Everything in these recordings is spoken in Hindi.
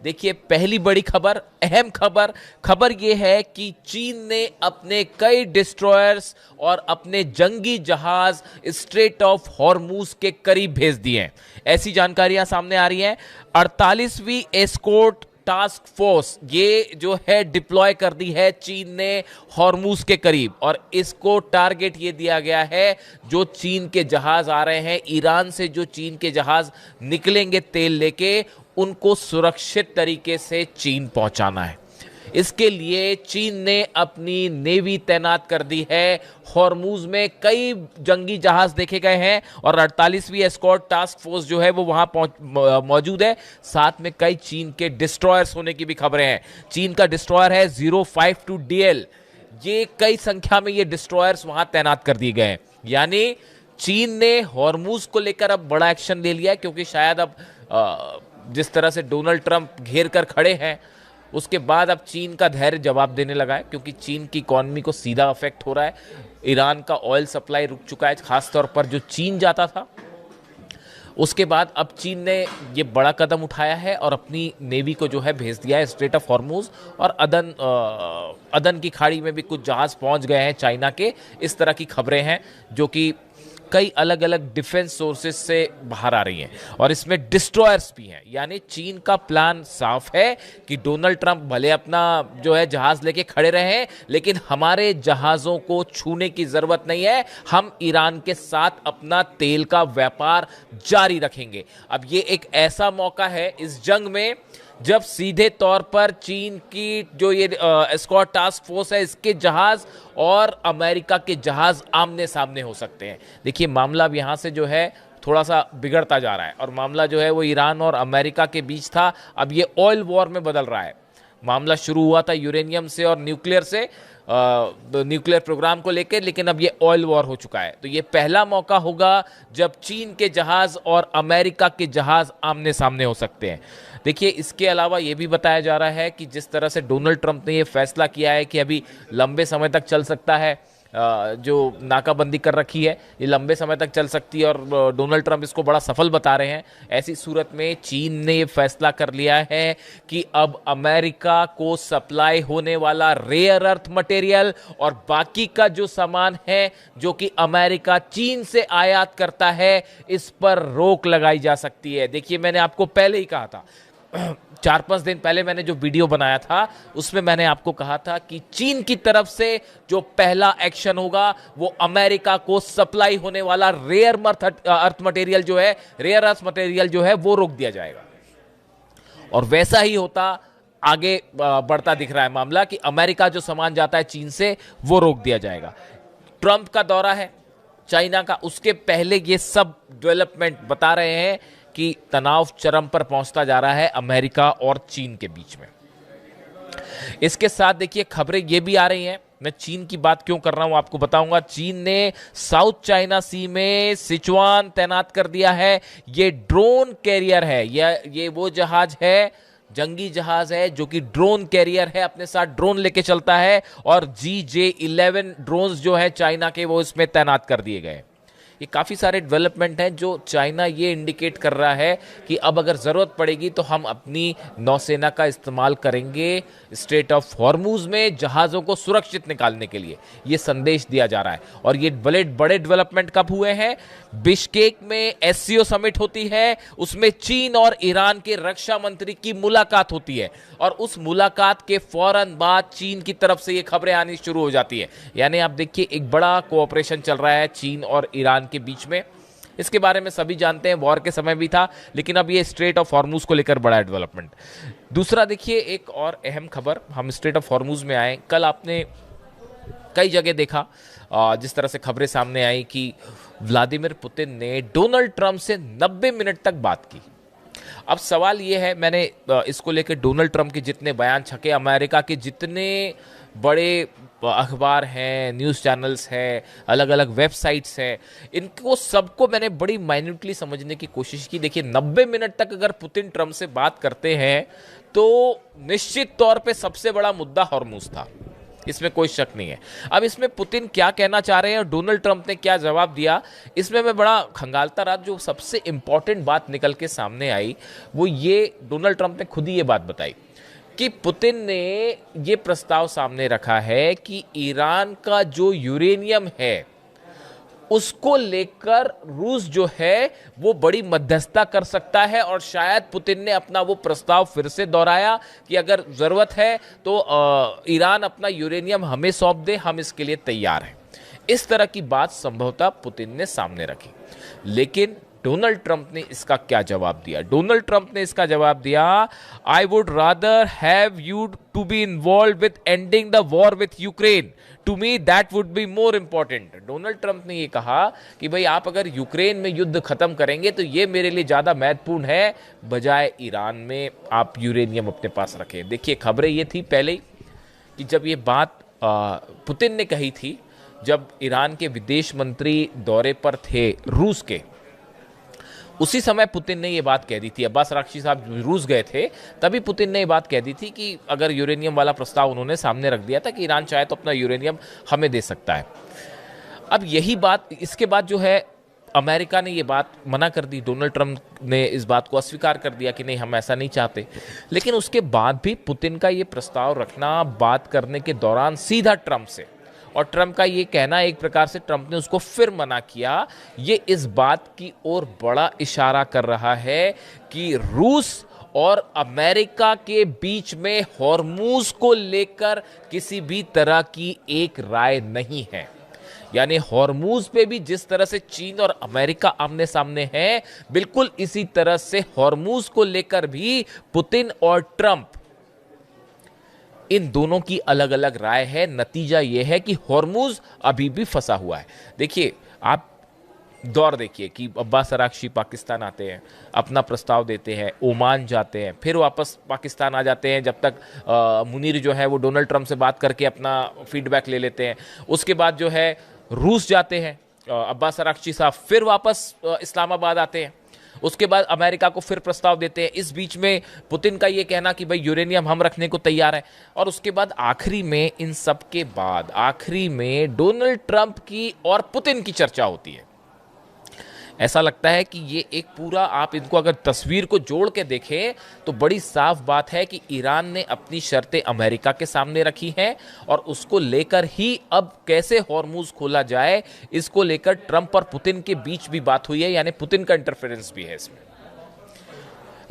देखिए पहली बड़ी खबर, अहम खबर, खबर यह है कि चीन ने अपने कई डिस्ट्रॉयर्स और अपने जंगी जहाज स्ट्रेट ऑफ हॉर्मूज के करीब भेज दिए हैं। ऐसी जानकारियां सामने आ रही हैं। 48वीं एस्कॉर्ट टास्क फोर्स ये जो है डिप्लॉय कर दी है चीन ने हॉर्मूज के करीब, और इसको टारगेट ये दिया गया है जो चीन के जहाज आ रहे हैं, ईरान से जो चीन के जहाज निकलेंगे तेल लेके, उनको सुरक्षित तरीके से चीन पहुंचाना है। इसके लिए चीन ने अपनी नेवी तैनात कर दी है। हॉर्मूज में कई जंगी जहाज देखे गए हैं और 48वीं एस्कॉर्ट टास्क फोर्स जो है वो वहां मौजूद है। साथ में कई चीन के डिस्ट्रॉयर्स होने की भी खबरें हैं। चीन का डिस्ट्रॉयर है 052 DL। ये कई संख्या में ये डिस्ट्रॉयर्स वहां तैनात कर दिए गए हैं। यानी चीन ने हॉर्मूज को लेकर अब बड़ा एक्शन ले लिया है, क्योंकि शायद अब जिस तरह से डोनाल्ड ट्रंप घेर कर खड़े हैं, उसके बाद अब चीन का धैर्य जवाब देने लगा है, क्योंकि चीन की इकॉनमी को सीधा अफेक्ट हो रहा है। ईरान का ऑयल सप्लाई रुक चुका है, खासतौर पर जो चीन जाता था। उसके बाद अब चीन ने ये बड़ा कदम उठाया है और अपनी नेवी को जो है भेज दिया है स्ट्रेट ऑफ हॉर्मूज, और अदन की खाड़ी में भी कुछ जहाज पहुंच गए हैं चाइना के। इस तरह की खबरें हैं जो कि कई अलग अलग डिफेंस सोर्सेज से बाहर आ रही हैं, और इसमें डिस्ट्रॉयर्स भी हैं। यानी चीन का प्लान साफ है कि डोनाल्ड ट्रंप भले अपना जो है जहाज लेके खड़े रहे, लेकिन हमारे जहाजों को छूने की जरूरत नहीं है। हम ईरान के साथ अपना तेल का व्यापार जारी रखेंगे। अब ये एक ऐसा मौका है इस जंग में जब सीधे तौर पर चीन की जो ये एस्कॉर्ट टास्क फोर्स है, इसके जहाज और अमेरिका के जहाज आमने सामने हो सकते हैं। देखिए मामला अब यहां से जो है थोड़ा सा बिगड़ता जा रहा है, और मामला जो है वो ईरान और अमेरिका के बीच था, अब ये ऑयल वॉर में बदल रहा है। मामला शुरू हुआ था यूरेनियम से और न्यूक्लियर से, न्यूक्लियर प्रोग्राम को लेकर, लेकिन अब ये ऑयल वॉर हो चुका है। तो ये पहला मौका होगा जब चीन के जहाज और अमेरिका के जहाज आमने सामने हो सकते हैं। देखिए इसके अलावा ये भी बताया जा रहा है कि जिस तरह से डोनाल्ड ट्रंप ने ये फैसला किया है कि अभी लंबे समय तक चल सकता है, जो नाकाबंदी कर रखी है ये लंबे समय तक चल सकती है, और डोनाल्ड ट्रंप इसको बड़ा सफल बता रहे हैं। ऐसी सूरत में चीन ने ये फैसला कर लिया है कि अब अमेरिका को सप्लाई होने वाला रेयर अर्थ मटेरियल और बाकी का जो सामान है जो कि अमेरिका चीन से आयात करता है, इस पर रोक लगाई जा सकती है। देखिए मैंने आपको पहले ही कहा था, 4-5 दिन पहले मैंने जो वीडियो बनाया था उसमें मैंने आपको कहा था कि चीन की तरफ से जो पहला एक्शन होगा वो अमेरिका को सप्लाई होने वाला रेयर अर्थ मटेरियल जो है, रेयर अर्थ मटेरियल जो है वो रोक दिया जाएगा। और वैसा ही होता आगे बढ़ता दिख रहा है मामला कि अमेरिका जो सामान जाता है चीन से वो रोक दिया जाएगा। ट्रंप का दौरा है चाइना का, उसके पहले ये सब डेवलपमेंट बता रहे हैं कि तनाव चरम पर पहुंचता जा रहा है अमेरिका और चीन के बीच में। इसके साथ देखिए खबरें ये भी आ रही हैं, मैं चीन की बात क्यों कर रहा हूं आपको बताऊंगा। चीन ने साउथ चाइना सी में सिचुआन तैनात कर दिया है। ये ड्रोन कैरियर है, ये वो जहाज है, जंगी जहाज है जो कि ड्रोन कैरियर है, अपने साथ ड्रोन लेके चलता है, और GJ-11 ड्रोन्स जो है चाइना के वो इसमें तैनात कर दिए गए। ये काफ़ी सारे डेवलपमेंट हैं जो चाइना ये इंडिकेट कर रहा है कि अब अगर ज़रूरत पड़ेगी तो हम अपनी नौसेना का इस्तेमाल करेंगे स्ट्रेट ऑफ हॉर्मूज में जहाज़ों को सुरक्षित निकालने के लिए। ये संदेश दिया जा रहा है। और ये बड़े बड़े डेवलपमेंट कब हुए हैं? बिश्केक में SCO समिट होती है, उसमें चीन और ईरान के रक्षा मंत्री की मुलाकात होती है, और उस मुलाकात के फौरन बाद चीन की तरफ से ये खबरें आनी शुरू हो जाती है। यानी आप देखिए एक बड़ा कोऑपरेशन चल रहा है चीन और ईरान के बीच में। इसके बारे में सभी जानते हैं, वॉर के समय भी था, लेकिन अब ये स्ट्रेट ऑफ हॉर्मूज को लेकर बड़ा डेवलपमेंट। दूसरा देखिए एक और अहम खबर, हम स्ट्रेट ऑफ हॉर्मूज में आए। कल आपने कई जगह देखा जिस तरह से खबरें सामने आई कि व्लादिमीर पुतिन ने डोनाल्ड ट्रंप से 90 मिनट तक बात की। अब सवाल ये है, मैंने इसको लेकर डोनाल्ड ट्रंप के जितने बयान छके, अमेरिका के जितने बड़े अखबार हैं, न्यूज़ चैनल्स हैं, अलग अलग वेबसाइट्स हैं, इनको सबको मैंने बड़ी माइन्यूटली समझने की कोशिश की। देखिए 90 मिनट तक अगर पुतिन ट्रंप से बात करते हैं तो निश्चित तौर पे सबसे बड़ा मुद्दा हॉर्मूज था। इसमें कोई शक नहीं है। अब इसमें पुतिन क्या कहना चाह रहे हैं और डोनाल्ड ट्रंप ने क्या जवाब दिया, इसमें मैं बड़ा खंगालता रहा। जो सबसे इंपॉर्टेंट बात निकल के सामने आई वो ये, डोनाल्ड ट्रंप ने खुद ही ये बात बताई कि पुतिन ने ये प्रस्ताव सामने रखा है कि ईरान का जो यूरेनियम है उसको लेकर रूस जो है वो बड़ी मध्यस्थता कर सकता है, और शायद पुतिन ने अपना वो प्रस्ताव फिर से दोहराया कि अगर जरूरत है तो ईरान अपना यूरेनियम हमें सौंप दे, हम इसके लिए तैयार हैं। इस तरह की बात संभवतः पुतिन ने सामने रखी। लेकिन डोनाल्ड ट्रंप ने इसका क्या जवाब दिया? डोनाल्ड ट्रंप ने इसका जवाब दिया, I would rather have you to be involve with ending the war with Ukraine, to me that would be more important. Donald Trump ने ये कहा कि भाई आप अगर यूक्रेन में युद्ध खत्म करेंगे तो ये मेरे लिए ज्यादा महत्वपूर्ण है, बजाय ईरान में आप यूरेनियम अपने पास रखें। देखिए, खबरें ये थी पहले ही कि जब ये बात पुतिन ने कही थी, जब ईरान के विदेश मंत्री दौरे पर थे रूस के, उसी समय पुतिन ने ये बात कह दी थी। अब्बास अरागची साहब रूस गए थे, तभी पुतिन ने ये बात कह दी थी कि अगर यूरेनियम वाला प्रस्ताव उन्होंने सामने रख दिया था कि ईरान चाहे तो अपना यूरेनियम हमें दे सकता है। अब यही बात, इसके बाद जो है अमेरिका ने ये बात मना कर दी। डोनाल्ड ट्रंप ने इस बात को अस्वीकार कर दिया कि नहीं, हम ऐसा नहीं चाहते। लेकिन उसके बाद भी पुतिन का ये प्रस्ताव रखना बात करने के दौरान सीधा ट्रंप से, और ट्रंप का ये कहना, एक प्रकार से ट्रंप ने उसको फिर मना किया, ये इस बात की ओर बड़ा इशारा कर रहा है कि रूस और अमेरिका के बीच में हॉर्मूज को लेकर किसी भी तरह की एक राय नहीं है। यानी हॉर्मूज पे भी जिस तरह से चीन और अमेरिका आमने सामने हैं, बिल्कुल इसी तरह से हॉर्मूज को लेकर भी पुतिन और ट्रंप, इन दोनों की अलग अलग राय है। नतीजा यह है कि हॉर्मूज अभी भी फंसा हुआ है। देखिए, आप दौर देखिए कि अब्बास अरागची पाकिस्तान आते हैं, अपना प्रस्ताव देते हैं, ओमान जाते हैं, फिर वापस पाकिस्तान आ जाते हैं, जब तक मुनीर जो है वो डोनाल्ड ट्रंप से बात करके अपना फीडबैक ले लेते हैं। उसके बाद जो है रूस जाते हैं अब्बास अरागची साहब, फिर वापस इस्लामाबाद आते हैं। उसके बाद अमेरिका को फिर प्रस्ताव देते हैं। इस बीच में पुतिन का यह कहना कि भाई यूरेनियम हम रखने को तैयार है, और उसके बाद आखिरी में, इन सब के बाद आखिरी में डोनाल्ड ट्रंप की और पुतिन की चर्चा होती है। ऐसा लगता है कि ये एक पूरा, आप इनको अगर तस्वीर को जोड़ के देखें तो बड़ी साफ बात है कि ईरान ने अपनी शर्तें अमेरिका के सामने रखी हैं, और उसको लेकर ही अब कैसे हॉर्मूज खोला जाए, इसको लेकर ट्रंप और पुतिन के बीच भी बात हुई है, यानी पुतिन का इंटरफेरेंस भी है इसमें।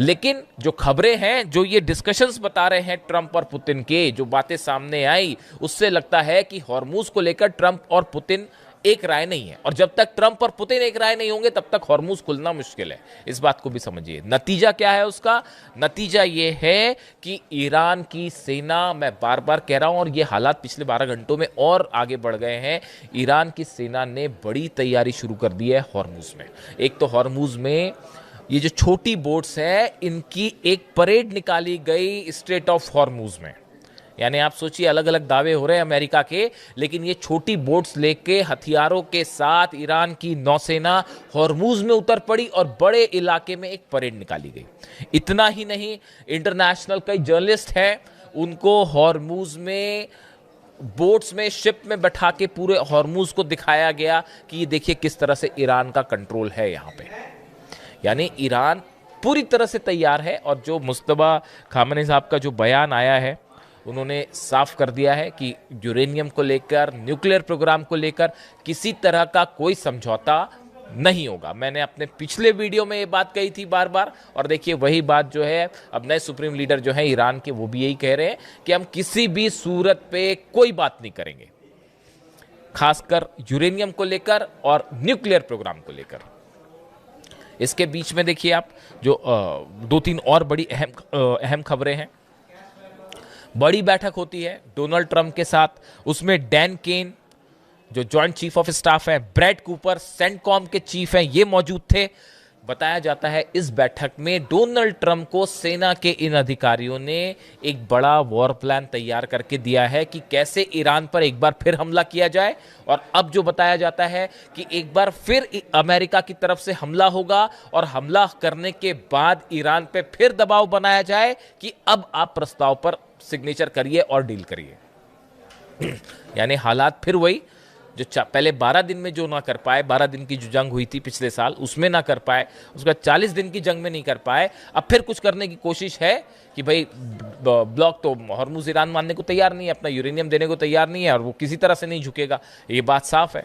लेकिन जो खबरें हैं, जो ये डिस्कशंस बता रहे हैं ट्रंप और पुतिन के, जो बातें सामने आई, उससे लगता है कि हॉर्मूज को लेकर ट्रंप और पुतिन एक राय नहीं है, और जब तक ट्रंप और पुतिन एक राय नहीं होंगे तब तक हॉर्मूज खुलना मुश्किल है। इस बात को भी समझिए। नतीजा क्या है उसका? नतीजा यह है कि ईरान की सेना, मैं बार बार कह रहा हूं, और ये हालात पिछले 12 घंटों में और आगे बढ़ गए हैं, ईरान की सेना ने बड़ी तैयारी शुरू कर दी है हॉर्मूज में। एक तो हॉर्मूज में ये जो छोटी बोट्स हैं, इनकी एक परेड निकाली गई स्ट्रेट ऑफ हॉर्मूज में। यानी आप सोचिए, अलग अलग दावे हो रहे हैं अमेरिका के, लेकिन ये छोटी बोट्स लेके हथियारों के साथ ईरान की नौसेना हॉर्मूज में उतर पड़ी और बड़े इलाके में एक परेड निकाली गई। इतना ही नहीं, इंटरनेशनल कई जर्नलिस्ट हैं, उनको हॉर्मूज में बोट्स में, शिप में बैठा के पूरे हॉर्मूज को दिखाया गया कि ये देखिए किस तरह से ईरान का कंट्रोल है यहाँ पे। यानी ईरान पूरी तरह से तैयार है। और जो मुस्तफा खामेनी साहब का जो बयान आया है, उन्होंने साफ कर दिया है कि यूरेनियम को लेकर, न्यूक्लियर प्रोग्राम को लेकर किसी तरह का कोई समझौता नहीं होगा। मैंने अपने पिछले वीडियो में ये बात कही थी बार बार, और देखिए वही बात जो है अब नए सुप्रीम लीडर जो है ईरान के, वो भी यही कह रहे हैं कि हम किसी भी सूरत पे कोई बात नहीं करेंगे, खासकर यूरेनियम को लेकर और न्यूक्लियर प्रोग्राम को लेकर। इसके बीच में देखिए आप, जो 2-3 और बड़ी अहम खबरें हैं। बड़ी बैठक होती है डोनाल्ड ट्रंप के साथ, उसमें डैन केन जो जॉइंट चीफ ऑफ स्टाफ है, ब्रैड कूपर सेंटकॉम के चीफ हैं, ये मौजूद थे। बताया जाता है इस बैठक में डोनाल्ड ट्रंप को सेना के इन अधिकारियों ने एक बड़ा वॉर प्लान तैयार करके दिया है कि कैसे ईरान पर एक बार फिर हमला किया जाए। और अब जो बताया जाता है कि एक बार फिर अमेरिका की तरफ से हमला होगा, और हमला करने के बाद ईरान पे फिर दबाव बनाया जाए कि अब आप प्रस्ताव पर सिग्नेचर करिए और डील करिए। यानी हालात फिर वही, जो पहले 12 दिन में जो ना कर पाए, 12 दिन की जो जंग हुई थी पिछले साल उसमें ना कर पाए, उसका 40 दिन की जंग में नहीं कर पाए, अब फिर कुछ करने की कोशिश है कि भाई ब्लॉक तो हॉर्मुज ईरान मानने को तैयार नहीं है, अपना यूरेनियम देने को तैयार नहीं है और वो किसी तरह से नहीं झुकेगा, ये बात साफ है।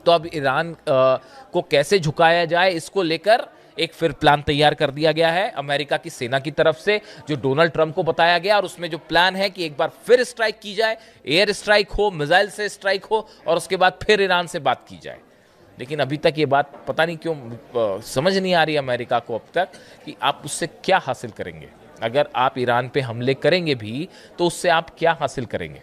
तो अब ईरान को कैसे झुकाया जाए, इसको लेकर एक फिर प्लान तैयार कर दिया गया है अमेरिका की सेना की तरफ से, जो डोनाल्ड ट्रंप को बताया गया, और उसमें जो प्लान है कि एक बार फिर स्ट्राइक की जाए, एयर स्ट्राइक हो, मिसाइल से स्ट्राइक हो, और उसके बाद फिर ईरान से बात की जाए। लेकिन अभी तक ये बात पता नहीं क्यों समझ नहीं आ रही अमेरिका को अब तक कि आप उससे क्या हासिल करेंगे। अगर आप ईरान पे हमले करेंगे भी तो उससे आप क्या हासिल करेंगे।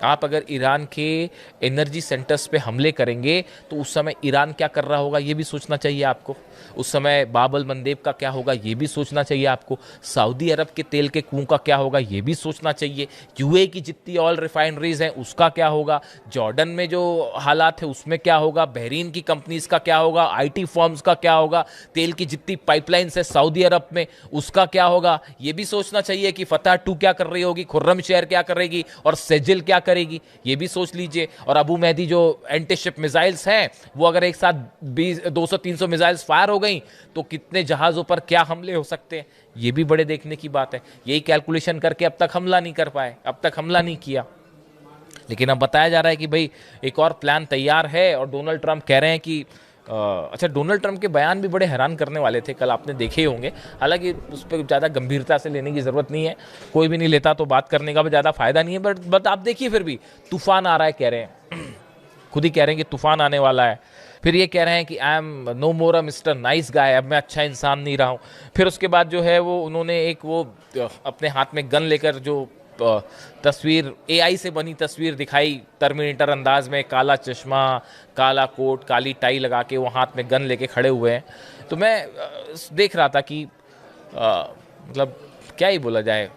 आप अगर ईरान के एनर्जी सेंटर्स पे हमले करेंगे तो उस समय ईरान क्या कर रहा होगा ये भी सोचना चाहिए आपको। उस समय बाबल मंदेब का क्या होगा ये भी सोचना चाहिए आपको। सऊदी अरब के तेल के कुओं का क्या होगा ये भी सोचना चाहिए। यूएई की जितनी ऑयल रिफाइनरीज हैं उसका क्या होगा। जॉर्डन में जो हालात है उसमें क्या होगा। बहरीन की कंपनीज का क्या होगा। आईटी फर्म्स का क्या होगा। तेल की जितनी पाइपलाइंस है सऊदी अरब में उसका क्या होगा ये भी सोचना चाहिए कि फतह 2 क्या कर रही होगी, खुर्रम शहर क्या करेगी और सेजिल क्या करेगी ये भी सोच लीजिए। और अबू मेहदी जो एंटी शिप मिसाइल्स हैं वो अगर एक साथ 200-300 मिसाइल्स फायर हो गई तो कितने जहाजों पर क्या हमले हो सकते हैं ये भी बड़े देखने की बात है। यही कैलकुलेशन करके अब तक हमला नहीं कर पाए, अब तक हमला नहीं किया। लेकिन अब बताया जा रहा है कि भाई एक और प्लान तैयार है और डोनाल्ड ट्रंप कह रहे हैं कि अच्छा, डोनाल्ड ट्रंप के बयान भी बड़े हैरान करने वाले थे, कल आपने देखे ही होंगे। हालांकि उस पर ज़्यादा गंभीरता से लेने की ज़रूरत नहीं है, कोई भी नहीं लेता तो बात करने का भी ज़्यादा फायदा नहीं है। बट आप देखिए फिर भी तूफान आ रहा है कह रहे हैं, खुद ही कह रहे हैं कि तूफान आने वाला है। फिर ये कह रहे हैं कि I am no more a mister nice guy, अब मैं अच्छा इंसान नहीं रहा हूँ। फिर उसके बाद जो है वो उन्होंने एक वो अपने हाथ में गन लेकर जो तस्वीर एआई से बनी तस्वीर दिखाई टर्मिनेटर अंदाज में, काला चश्मा, काला कोट, काली टाई लगा के वो हाथ में गन लेके खड़े हुए हैं। तो मैं देख रहा था कि मतलब क्या ही बोला जाए,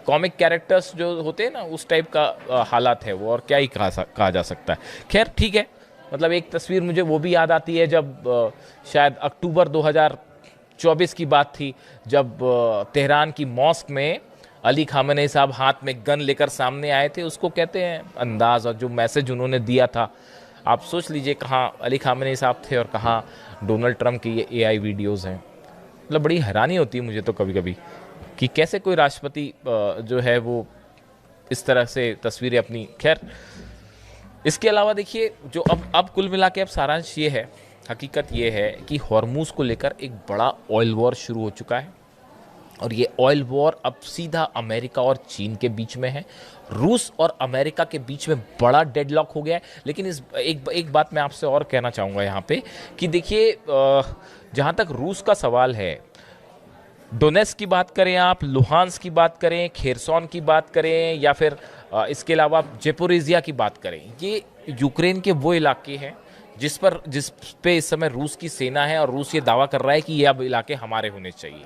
कॉमिक कैरेक्टर्स जो होते हैं ना उस टाइप का हालात है वो, और क्या ही कहा जा सकता है। खैर ठीक है, मतलब एक तस्वीर मुझे वो भी याद आती है जब शायद अक्टूबर 2024 की बात थी, जब तेहरान की मॉस्क में अली खामेनी साहब हाथ में गन लेकर सामने आए थे। उसको कहते हैं अंदाज, और जो मैसेज उन्होंने दिया था आप सोच लीजिए कहाँ अली खामेनी साहब थे और कहाँ डोनाल्ड ट्रंप की ये एआई वीडियोस हैं। मतलब बड़ी हैरानी होती है मुझे तो कभी कभी कि कैसे कोई राष्ट्रपति जो है वो इस तरह से तस्वीरें अपनी। खैर इसके अलावा देखिए जो अब कुल मिला के अब सारांश ये है, हकीकत ये है कि हॉर्मूज को लेकर एक बड़ा ऑयल वॉर शुरू हो चुका है और ये ऑयल वॉर अब सीधा अमेरिका और चीन के बीच में है। रूस और अमेरिका के बीच में बड़ा डेडलॉक हो गया है। लेकिन इस एक बात मैं आपसे और कहना चाहूँगा यहाँ पे कि देखिए जहाँ तक रूस का सवाल है, डोनेट्स्क की बात करें आप, लुहांस्क की बात करें, खेरसॉन की बात करें, या फिर इसके अलावा जेपोरिजिया की बात करें, ये यूक्रेन के वो इलाके हैं जिस पे इस समय रूस की सेना है और रूस ये दावा कर रहा है कि ये अब इलाके हमारे होने चाहिए।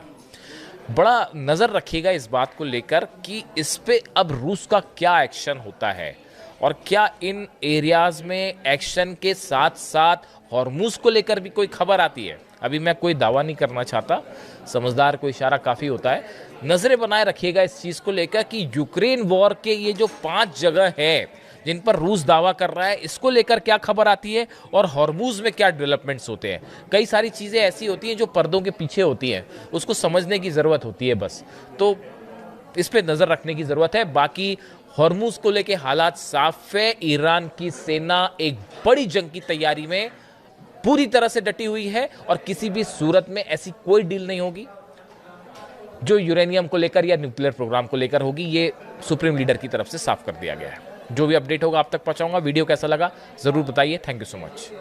बड़ा नज़र रखिएगा इस बात को लेकर कि इस पे अब रूस का क्या एक्शन होता है और क्या इन एरियाज में एक्शन के साथ साथ हॉर्मूज को लेकर भी कोई खबर आती है। अभी मैं कोई दावा नहीं करना चाहता, समझदार को इशारा काफ़ी होता है। नज़रें बनाए रखिएगा इस चीज़ को लेकर कि यूक्रेन वॉर के ये जो 5 जगह है जिन पर रूस दावा कर रहा है, इसको लेकर क्या खबर आती है और हॉर्मूज में क्या डेवलपमेंट्स होते हैं। कई सारी चीज़ें ऐसी होती हैं जो पर्दों के पीछे होती हैं, उसको समझने की ज़रूरत होती है बस। तो इस पे नज़र रखने की ज़रूरत है। बाकी हॉर्मूज को लेकर हालात साफ है। ईरान की सेना एक बड़ी जंग की तैयारी में पूरी तरह से डटी हुई है और किसी भी सूरत में ऐसी कोई डील नहीं होगी जो यूरेनियम को लेकर या न्यूक्लियर प्रोग्राम को लेकर होगी। ये सुप्रीम लीडर की तरफ से साफ कर दिया गया है। जो भी अपडेट होगा आप तक पहुंचाऊंगा। वीडियो कैसा लगा जरूर बताइए। Thank you so much.